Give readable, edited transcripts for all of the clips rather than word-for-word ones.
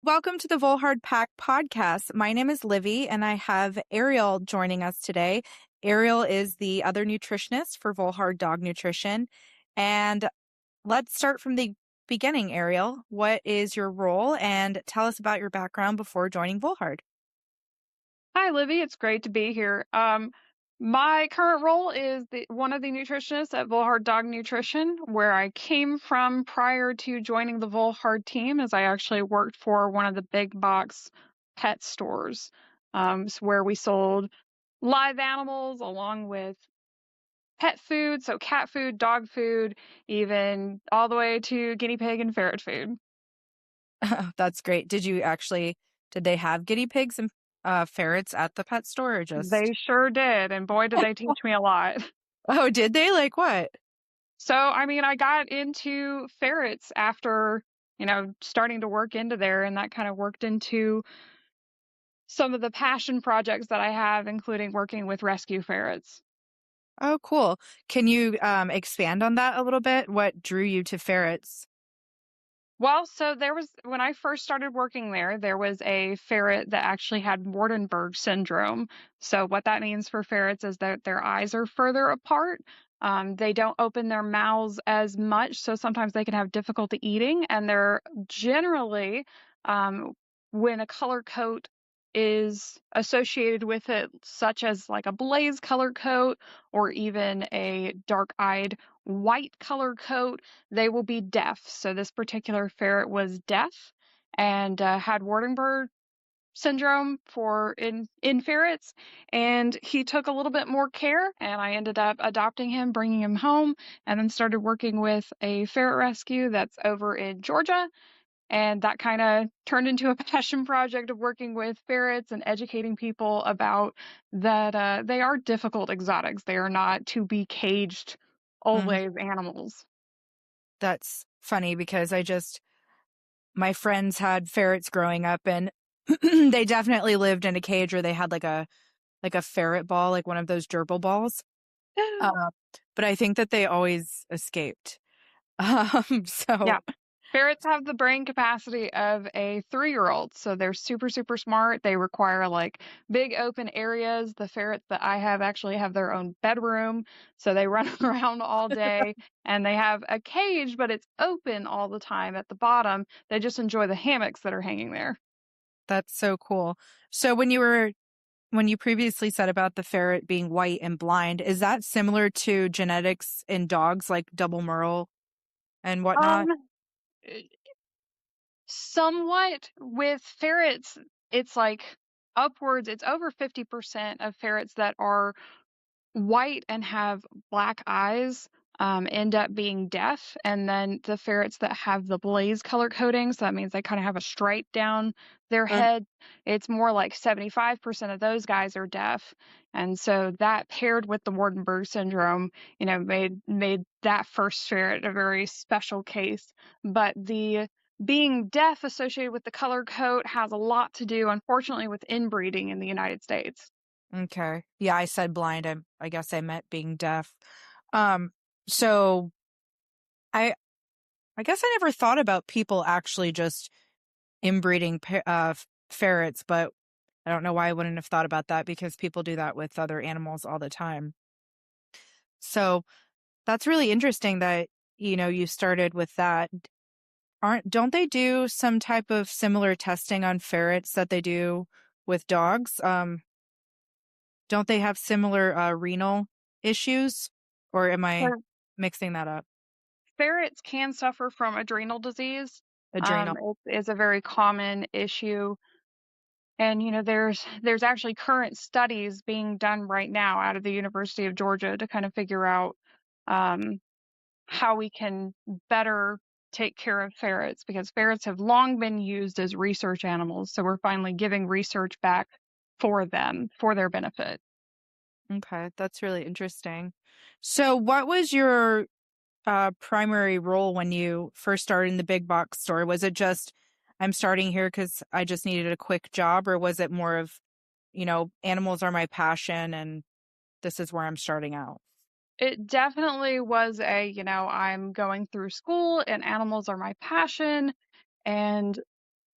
Welcome to the Volhard Pack Podcast. My name is Livy, and I have Ariel joining us today. Ariel is the other nutritionist for Volhard Dog Nutrition. And let's start from the beginning, Ariel. What is your role? And tell us about your background before joining Volhard. Hi, Livy. It's great to be here. My current role is one of the nutritionists at Volhard Dog Nutrition, where I came from prior to joining the Volhard team, as I actually worked for one of the big box pet stores, where we sold live animals along with pet food, so cat food, dog food, even all the way to guinea pig and ferret food. That's great. Did they have guinea pigs and ferrets at the pet store or just? They sure did, and boy, did they teach me a lot. Oh, did they? Like what? So, I got into ferrets after, starting to work into there, and that kind of worked into some of the passion projects that I have, including working with rescue ferrets. Oh, cool. Can you expand on that a little bit? What drew you to ferrets? Well, so when I first started working there was a ferret that actually had Waardenburg syndrome. So what that means for ferrets is that their eyes are further apart. They don't open their mouths as much, so sometimes they can have difficulty eating. And they're generally, when a color coat is associated with it, such as like a blaze color coat or even a dark-eyed white color coat, they will be deaf. So this particular ferret was deaf and had Waardenburg syndrome in ferrets, and he took a little bit more care, and I ended up adopting him, bringing him home, and then started working with a ferret rescue that's over in Georgia. And that kind of turned into a passion project of working with ferrets and educating people about that they are difficult exotics. They are not to be caged always animals. That's funny because my friends had ferrets growing up and they definitely lived in a cage or they had like a ferret ball, like one of those gerbil balls. But I think that they always escaped. Yeah. Ferrets have the brain capacity of a 3-year-old, so they're super, super smart. They require like big open areas. The ferrets that I have actually have their own bedroom, so they run around all day, and they have a cage, but it's open all the time at the bottom. They just enjoy the hammocks that are hanging there. That's so cool. So when you previously said about the ferret being white and blind, is that similar to genetics in dogs like double merle and whatnot? Somewhat. With ferrets, it's like it's over 50% of ferrets that are white and have black eyes end up being deaf. And then the ferrets that have the blaze color coding, so that means they kind of have a stripe down their head, it's more like 75% of those guys are deaf. And so that paired with the Waardenburg syndrome, made that first ferret a very special case. But the being deaf associated with the color coat has a lot to do, unfortunately, with inbreeding in the United States. Okay. Yeah, I said blind. I guess I meant being deaf. So I guess I never thought about people actually just inbreeding ferrets, but I don't know why I wouldn't have thought about that because people do that with other animals all the time. So that's really interesting that, you started with that. Don't they do some type of similar testing on ferrets that they do with dogs? Don't they have similar renal issues, or am I mixing that up? Ferrets can suffer from adrenal disease. Adrenal. It is a very common issue. And, there's actually current studies being done right now out of the University of Georgia to kind of figure out how we can better take care of ferrets, because ferrets have long been used as research animals. So we're finally giving research back for them, for their benefit. Okay, that's really interesting. So what was your primary role when you first started in the big box store? Was it just, I'm starting here because I just needed a quick job, or was it more of, animals are my passion and this is where I'm starting out? It definitely was I'm going through school and animals are my passion. And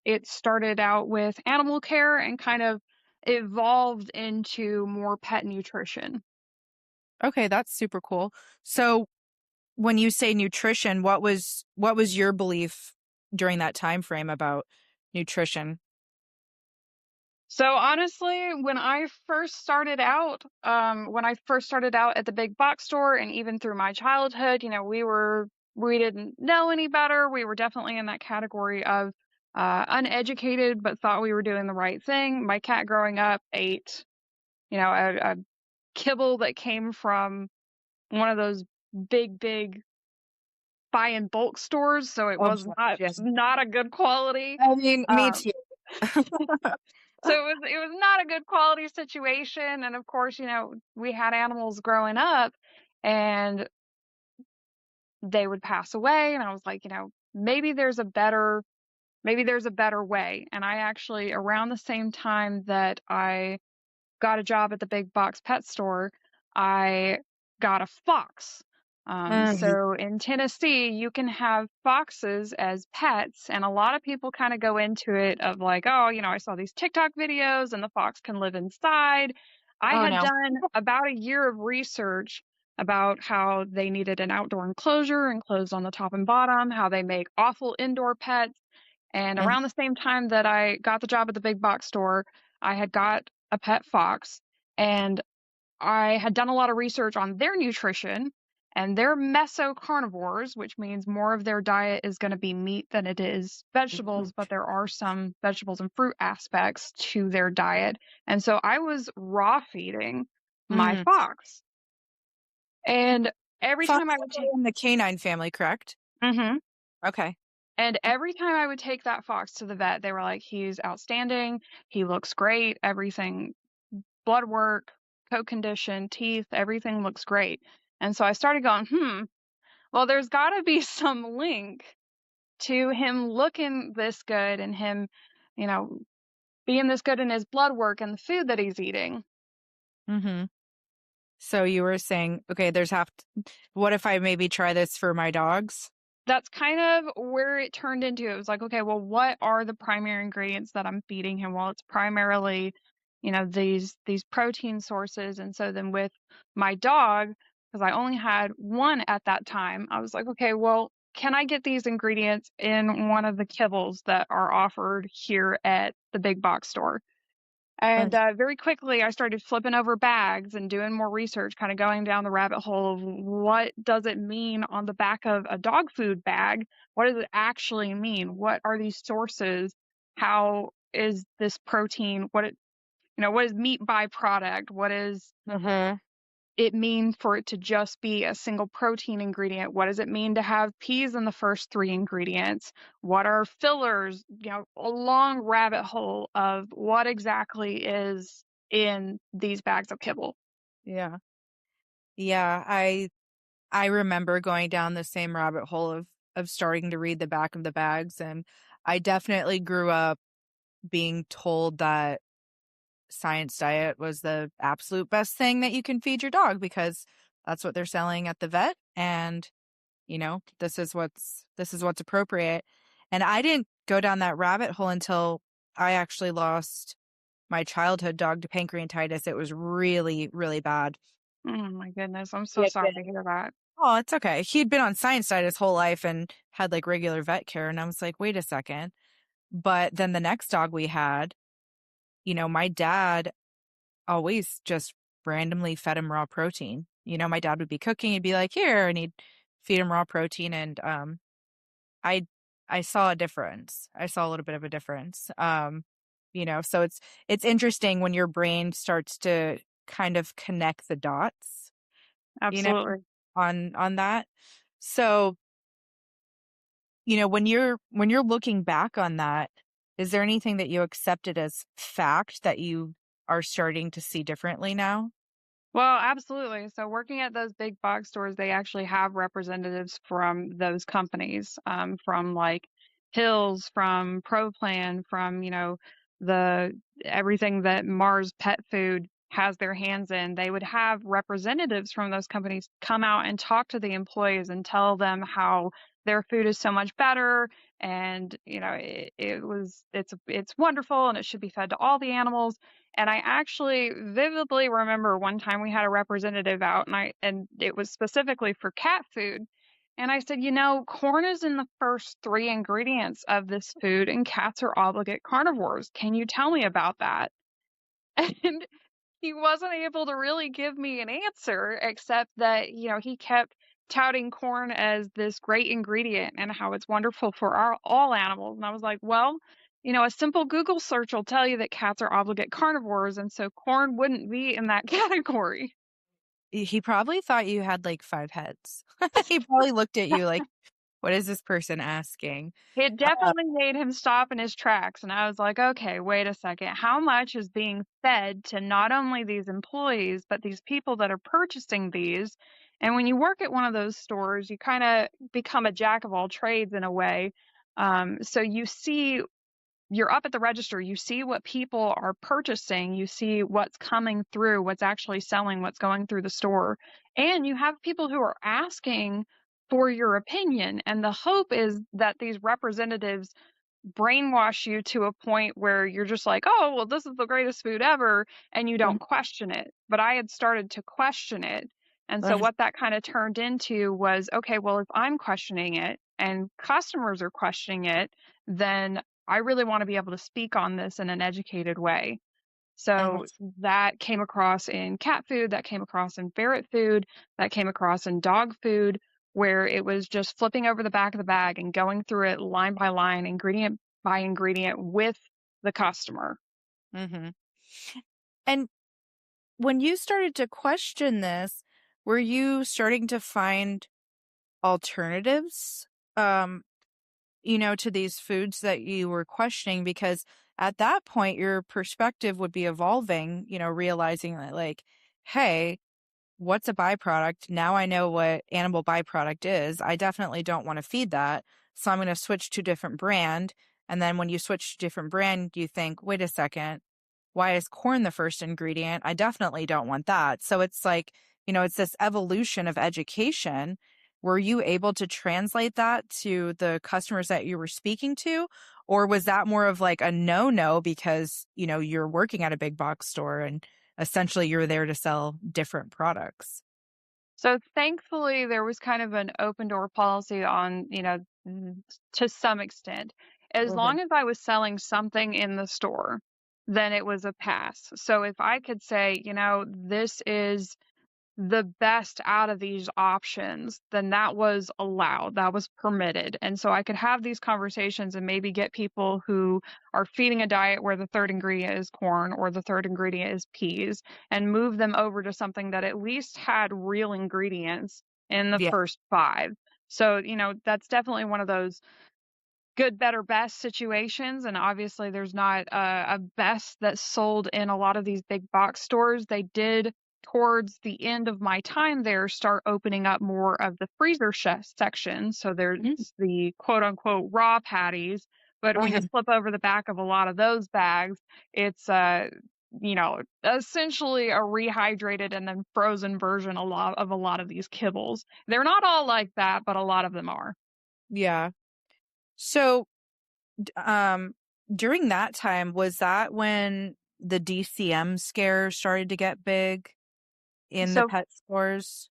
it started out with animal care and kind of evolved into more pet nutrition. Okay, that's super cool. So when you say nutrition, what was your belief during that time frame about nutrition? So honestly, when I first started out at the big box store and even through my childhood, we didn't know any better. We were definitely in that category of uneducated, but thought we were doing the right thing. My cat growing up ate, a kibble that came from one of those big buy in bulk stores. So it Oh was gosh, yes. not a good quality. I mean, me Um, too. So it was not a good quality situation. And of course, we had animals growing up and they would pass away. And I was like, maybe there's a better way. And I actually, around the same time that I got a job at the big box pet store, I got a fox. Mhm. So in Tennessee, you can have foxes as pets, and a lot of people kind of go into it of like, oh, I saw these TikTok videos and the fox can live inside. I Oh had no. done about a year of research about how they needed an outdoor enclosure enclosed on the top and bottom, how they make awful indoor pets. And Mhm. around the same time that I got the job at the big box store, I had got a pet fox, and I had done a lot of research on their nutrition, and they're mesocarnivores, which means more of their diet is going to be meat than it is vegetables, but there are some vegetables and fruit aspects to their diet. And so I was raw feeding my Mhm. fox. And every time I Foxes would are take, in the canine family, correct? Mhm. Okay. And every time I would take that fox to the vet, they were like, he's outstanding. He looks great. Everything, blood work, coat condition, teeth, everything looks great. And so I started going, well, there's got to be some link to him looking this good and him, you know, being this good in his blood work and the food that he's eating. Mhm. So you were saying, okay, what if I maybe try this for my dogs? That's kind of where it turned into. It was like, okay, well, what are the primary ingredients that I'm feeding him? Well, it's primarily, these protein sources. And so then with my dog, because I only had one at that time, I was like, okay, well, can I get these ingredients in one of the kibbles that are offered here at the big box store? And very quickly, I started flipping over bags and doing more research, kind of going down the rabbit hole of what does it mean on the back of a dog food bag? What does it actually mean? What are these sources? How is this protein? What is meat byproduct? What does Mhm. it mean for it to just be a single protein ingredient? What does it mean to have peas in the first three ingredients? What are fillers? A long rabbit hole of what exactly is in these bags of kibble. Yeah. Yeah, I remember going down the same rabbit hole of starting to read the back of the bags, and I definitely grew up being told that science diet was the absolute best thing that you can feed your dog because that's what they're selling at the vet, and this is what's appropriate. And I didn't go down that rabbit hole until I actually lost my childhood dog to pancreatitis. It was really, really bad. Oh my goodness, I'm He so had sorry to been hear that. Oh, it's okay. He'd been on science diet his whole life and had like regular vet care. And I was like, wait a second. But then the next dog we had, my dad always just randomly fed him raw protein. My dad would be cooking, he'd be like, here, and he'd feed him raw protein. And I I saw a difference. I saw a little bit of a difference. So it's interesting when your brain starts to kind of connect the dots, you know, Absolutely. on that. So when you're looking back on that, is there anything that you accepted as fact that you are starting to see differently now? Well, absolutely. So working at those big box stores, they actually have representatives from those companies, from like Hills, from ProPlan, from, the everything that Mars Pet Food has their hands in, they would have representatives from those companies come out and talk to the employees and tell them how their food is so much better, and it's wonderful and it should be fed to all the animals. And I actually vividly remember one time we had a representative out, and it was specifically for cat food. And I said, corn is in the first 3 ingredients of this food, and cats are obligate carnivores. Can you tell me about that? And he wasn't able to really give me an answer, except that, he kept touting corn as this great ingredient and how it's wonderful for all animals. And I was like, well, a simple Google search will tell you that cats are obligate carnivores, and so corn wouldn't be in that category. He probably thought you had like 5 heads. He probably looked at you like, what is this person asking? It definitely made him stop in his tracks. And I was like, okay, wait a second. How much is being fed to not only these employees, but these people that are purchasing these? And when you work at one of those stores, you kind of become a jack of all trades in a way. So you're up at the register, you see what people are purchasing, you see what's coming through, what's actually selling, what's going through the store. And you have people who are asking for your opinion. And the hope is that these representatives brainwash you to a point where you're just like, oh, well, this is the greatest food ever, and you don't question it. But I had started to question it. And so what that kind of turned into was, okay, well, if I'm questioning it and customers are questioning it, then I really want to be able to speak on this in an educated way. So that came across in cat food, that came across in ferret food, that came across in dog food, where it was just flipping over the back of the bag and going through it line by line, ingredient by ingredient with the customer. Mm-hmm. And when you started to question this, were you starting to find alternatives, to these foods that you were questioning? Because at that point, your perspective would be evolving, realizing that like, hey, what's a byproduct? Now I know what animal byproduct is. I definitely don't want to feed that. So I'm going to switch to a different brand. And then when you switch to a different brand, you think, wait a second, why is corn the first ingredient? I definitely don't want that. So it's like, it's this evolution of education. Were you able to translate that to the customers that you were speaking to? Or was that more of like a no because, you're working at a big box store and essentially you're there to sell different products? So thankfully, there was kind of an open door policy on, to some extent. As Okay. long as I was selling something in the store, then it was a pass. So if I could say, this is the best out of these options, then that was allowed, that was permitted. And so I could have these conversations and maybe get people who are feeding a diet where the third ingredient is corn or the third ingredient is peas, and move them over to something that at least had real ingredients in the Yeah. first 5. So, that's definitely one of those good, better, best situations. And obviously there's not a best that's sold in a lot of these big box stores. They did, towards the end of my time there, start opening up more of the freezer section. So there's the quote unquote raw patties. But when you flip over the back of a lot of those bags, it's essentially a rehydrated and then frozen version of a lot of these kibbles. They're not all like that, but a lot of them are. Yeah. So, during that time, was that when the DCM scare started to get big in the pet stores?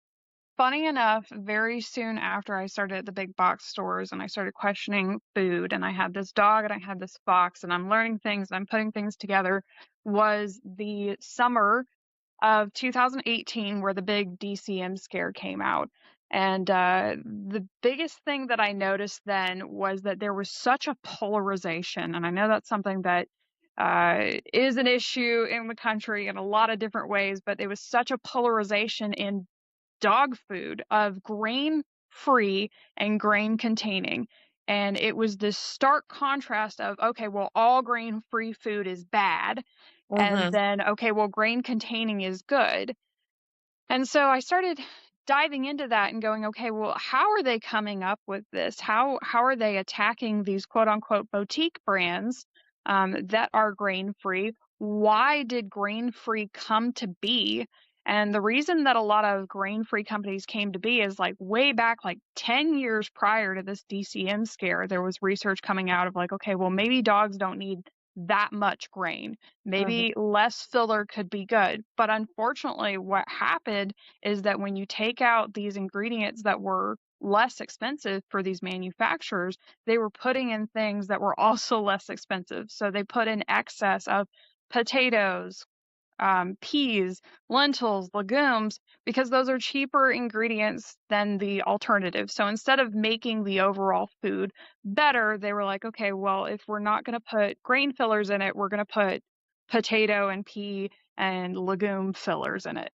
Funny enough, very soon after I started at the big box stores and I started questioning food, and I had this dog and I had this fox, and I'm learning things and I'm putting things together, was the summer of 2018 where the big DCM scare came out. And the biggest thing that I noticed then was that there was such a polarization. And I know that's something that is an issue in the country in a lot of different ways, but it was such a polarization in dog food of grain free and grain containing. And it was this stark contrast of, okay, well, all grain free food is bad. And then, okay, well, grain containing is good. And so I started diving into that and going, okay, well, how are they coming up with this? How are they attacking these quote unquote boutique brands that are grain free why did grain-free come to be? And the reason that a lot of grain-free companies came to be is like way back, like 10 years prior to this DCM scare, there was research coming out of like, okay, well, maybe dogs don't need that much grain. Mhm. Maybe less filler could be good. But unfortunately, what happened is that when you take out these ingredients that were less expensive for these manufacturers, they were putting in things that were also less expensive. So they put in excess of potatoes, peas, lentils, legumes, because those are cheaper ingredients than the alternative. So instead of making the overall food better, they were like, okay, well, if we're not going to put grain fillers in it, we're going to put potato and pea and legume fillers in it.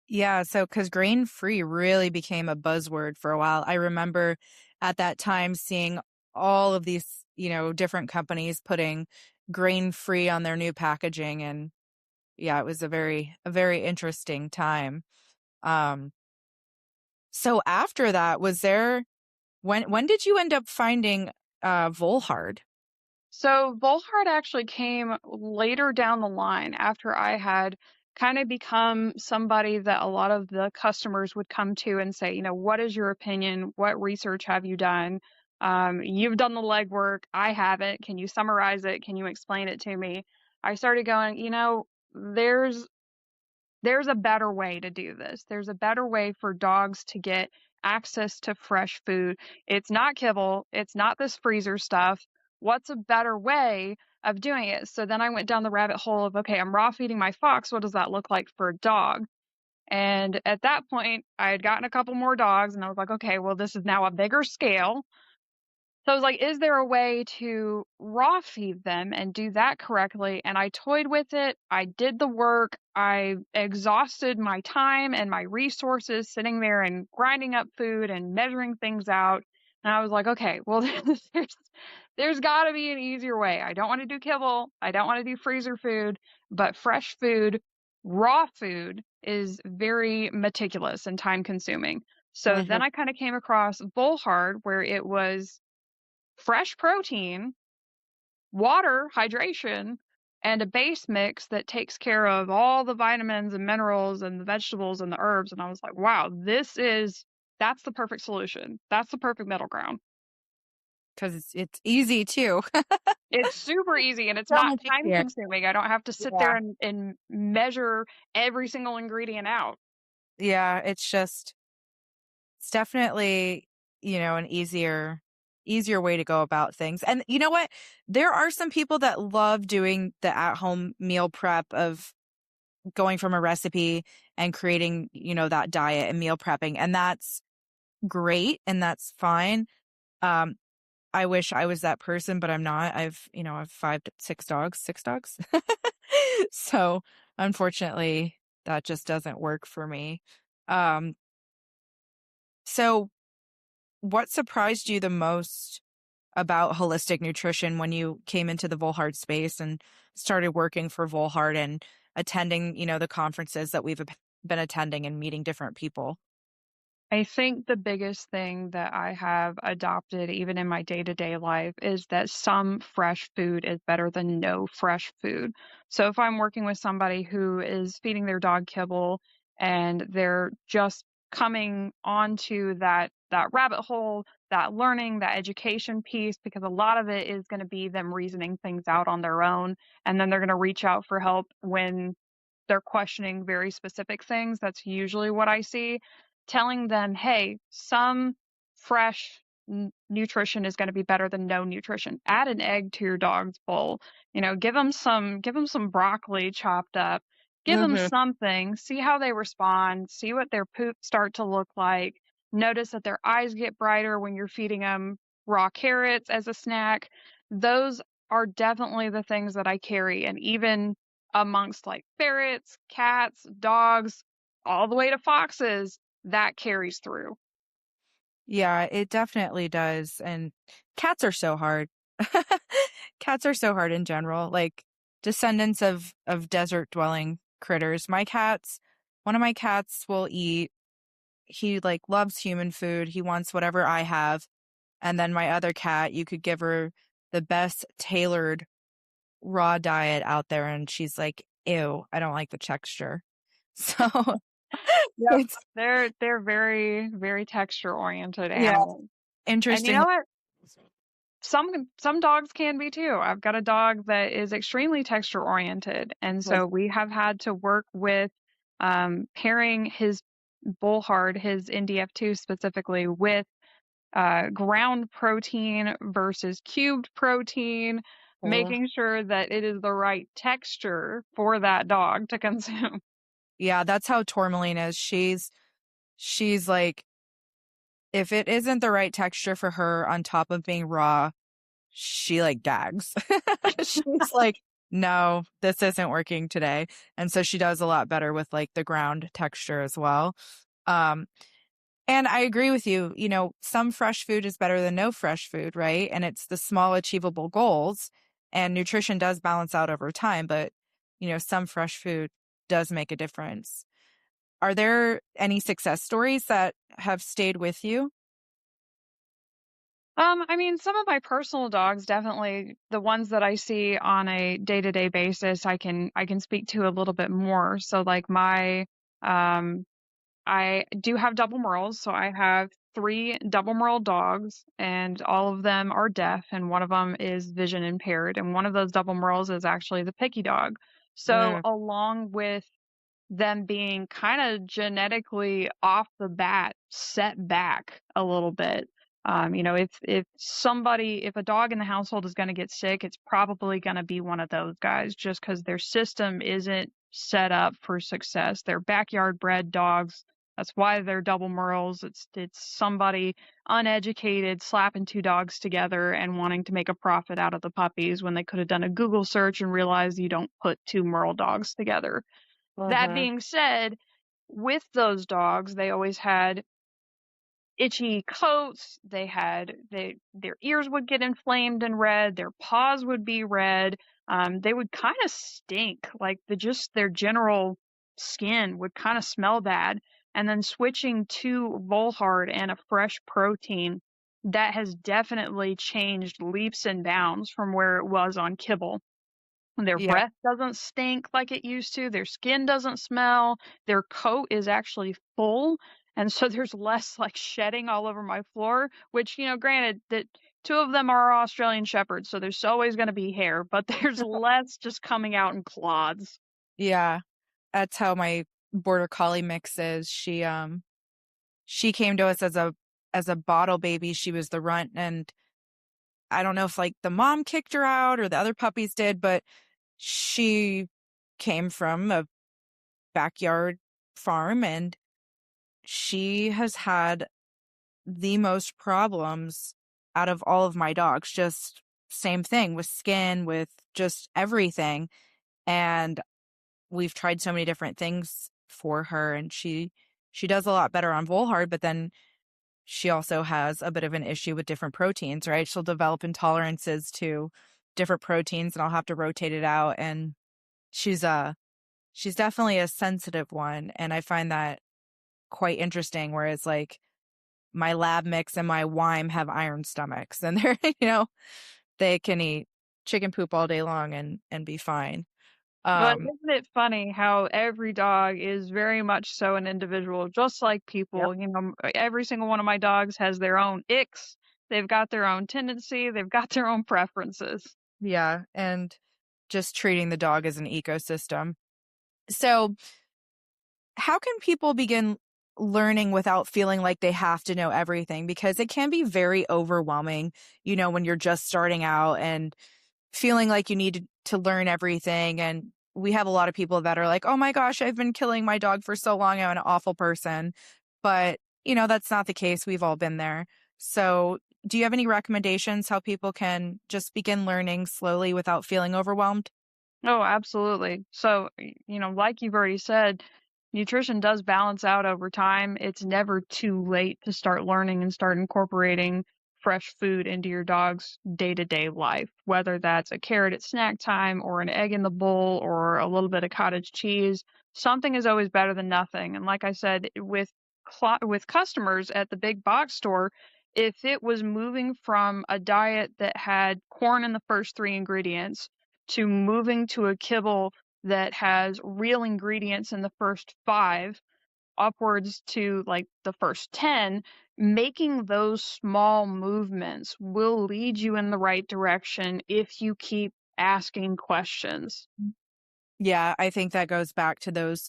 Yeah, so because grain free really became a buzzword for a while. I remember at that time seeing all of these, different companies putting grain free on their new packaging. And yeah, it was a very interesting time. Um, so after that, when did you end up finding Volhard? So Volhard actually came later down the line after I had kind of become somebody that a lot of the customers would come to and say, what is your opinion? What research have you done? You've done the legwork. I haven't. Can you summarize it? Can you explain it to me? I started going, there's there's a better way to do this. There's a better way for dogs to get access to fresh food. It's not kibble. It's not this freezer stuff. What's a better way of doing it? So then I went down the rabbit hole of, okay, I'm raw feeding my fox. What does that look like for a dog? And at that point, I had gotten a couple more dogs and I was like, okay, well, this is now a bigger scale. So I was like, is there a way to raw feed them and do that correctly? And I toyed with it. I did the work. I exhausted my time and my resources sitting there and grinding up food and measuring things out. And I was like, okay, well, there's got to be an easier way. I don't want to do kibble. I don't want to do freezer food, but fresh food, raw food is very meticulous and time consuming. So then Mhm. I kind of came across Volhard where it was fresh protein, water, hydration, and a base mix that takes care of all the vitamins and minerals and the vegetables and the herbs. And I was like, wow, that's the perfect solution. That's the perfect middle ground. 'Cause it's easy too. It's super easy and it's So not much time easier. consuming. I don't have to sit Yeah. there and measure every single ingredient out. Yeah, it's definitely, an easier way to go about things. And you know what? There are some people that love doing the at-home meal prep of going from a recipe and creating, that diet and meal prepping. And that's great and that's fine. Um, I wish I was that person, but I'm not. I've 5 to 6 dogs, 6 dogs. So unfortunately, that just doesn't work for me. Um, so what surprised you the most about holistic nutrition when you came into the Volhard space and started working for Volhard and attending, the conferences that we've been attending and meeting different people? I think the biggest thing that I have adopted, even in my day to day life, is that some fresh food is better than no fresh food. So if I'm working with somebody who is feeding their dog kibble and they're just coming onto that rabbit hole, that learning, that education piece, because a lot of it is going to be them reasoning things out on their own, and then they're going to reach out for help when they're questioning very specific things. That's usually what I see. Telling them, hey, some fresh nutrition is going to be better than no nutrition. Add an egg to your dog's bowl. Give them some broccoli chopped up. Give them Hmm. something. See how they respond. See what their poop start to look like. Notice that their eyes get brighter when you're feeding them raw carrots as a snack. Those are definitely the things that I carry. And even amongst like ferrets, cats, dogs, all the way to foxes, that carries through. Yeah, it definitely does. And cats are so hard. Cats are so hard in general, like descendants of desert dwelling critters. One of my cats will eat, he like loves human food. He wants whatever I have. And then my other cat, you could give her the best tailored raw diet out there, and she's like, ew, I don't like the texture. So Yep. it's, They're very, very texture oriented yeah, animals. And you interesting. know what? Some dogs can be too. I've got a dog that is extremely texture oriented, and Like, so we have had to work with pairing his Volhard, his NDF2 specifically, with ground protein versus cubed protein, oh, making sure that it is the right texture for that dog to consume. yeah, that's how Tourmaline is. She's like, if it isn't the right texture for her on top of being raw, she like gags. She's like, no, this isn't working today. And so she does a lot better with like the ground texture as well. Um, and I agree with you. You know, some fresh food is better than no fresh food, right? And it's the small achievable goals. And nutrition does balance out over time, but you know, some fresh food does make a difference. Are there any success stories that have stayed with you? I mean, some of my personal dogs, definitely the ones that I see on a day-to-day basis, I can speak to a little bit more. So like um I do have double merles, so I have three double merle dogs, and all of them are deaf, and one of them is vision impaired, and one of those double merles is actually the picky dog. So Mm, along with them being kind of genetically off the bat set back a little bit. If a dog in the household is going to get sick, it's probably going to be one of those guys, just because their system isn't set up for success. They're backyard bred dogs. That's why they're double merles. It's somebody uneducated slapping two dogs together and wanting to make a profit out of the puppies when they could have done a Google search and realized you don't put two merle dogs together. That mhm. being said, with those dogs, they always had itchy coats. Their ears would get inflamed and red. Their paws would be red. They would kind of stink. Like their general skin would kind of smell bad. And then switching to Volhard and a fresh protein, that has definitely changed leaps and bounds from where it was on kibble. Their Yeah. breath doesn't stink like it used to. Their skin doesn't smell. Their coat is actually full. And so there's less like shedding all over my floor, which, granted that two of them are Australian Shepherds, so there's always going to be hair, but there's less just coming out in clods. Yeah. That's how my border collie mix is. She came to us as a bottle baby. She was the runt, and I don't know if like the mom kicked her out or the other puppies did, but she came from a backyard farm, and she has had the most problems out of all of my dogs. Just same thing with skin, with just everything. And we've tried so many different things for her, and she does a lot better on Volhard, but then she also has a bit of an issue with different proteins, right? She'll develop intolerances to different proteins, and I'll have to rotate it out. And she's she's definitely a sensitive one, and I find that quite interesting. Whereas like my lab mix and my Wyme have iron stomachs, and they're they can eat chicken poop all day long and be fine. But Um, isn't it funny how every dog is very much so an individual, just like yep, people? Every single one of my dogs has their own icks. They've got their own tendency. They've got their own preferences. yeah, and just treating the dog as an ecosystem. So how can people begin learning without feeling like they have to know everything? Because it can be very overwhelming, when you're just starting out and feeling like you need to learn everything. And we have a lot of people that are like, oh my gosh, I've been killing my dog for so long. I'm an awful person. But, that's not the case. We've all been there. So do you have any recommendations how people can just begin learning slowly without feeling overwhelmed? Oh, absolutely. So, like you've already said, nutrition does balance out over time. It's never too late to start learning and start incorporating fresh food into your dog's day-to-day life, whether that's a carrot at snack time or an egg in the bowl or a little bit of cottage cheese. Something is always better than nothing. And like I said, with customers at the big box store, if it was moving from a diet that had corn in the first three ingredients to moving to a kibble that has real ingredients in the first 5 upwards to like the first 10, making those small movements will lead you in the right direction if you keep asking questions. Yeah, I think that goes back to those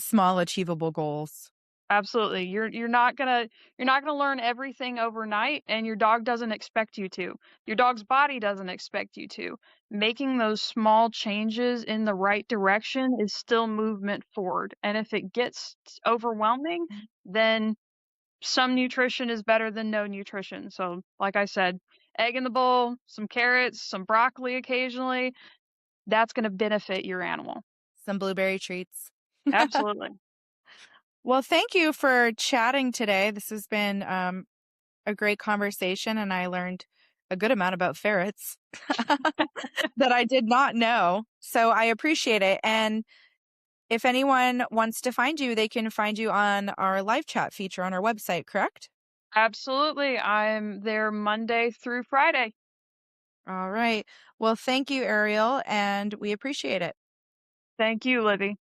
small achievable goals. Absolutely. You're not gonna learn everything overnight, and your dog doesn't expect you to. Your dog's body doesn't expect you to. Making those small changes in the right direction is still movement forward. And if it gets overwhelming, then some nutrition is better than no nutrition. So, like I said, egg in the bowl, some carrots, some broccoli occasionally, that's going to benefit your animal. Some blueberry treats. Absolutely. Well, thank you for chatting today. This has been a great conversation, and I learned a good amount about ferrets that I did not know. So I appreciate it. And if anyone wants to find you, they can find you on our live chat feature on our website, correct? Absolutely. I'm there Monday through Friday. All right. Well, thank you, Ariel, and we appreciate it. Thank you, Libby.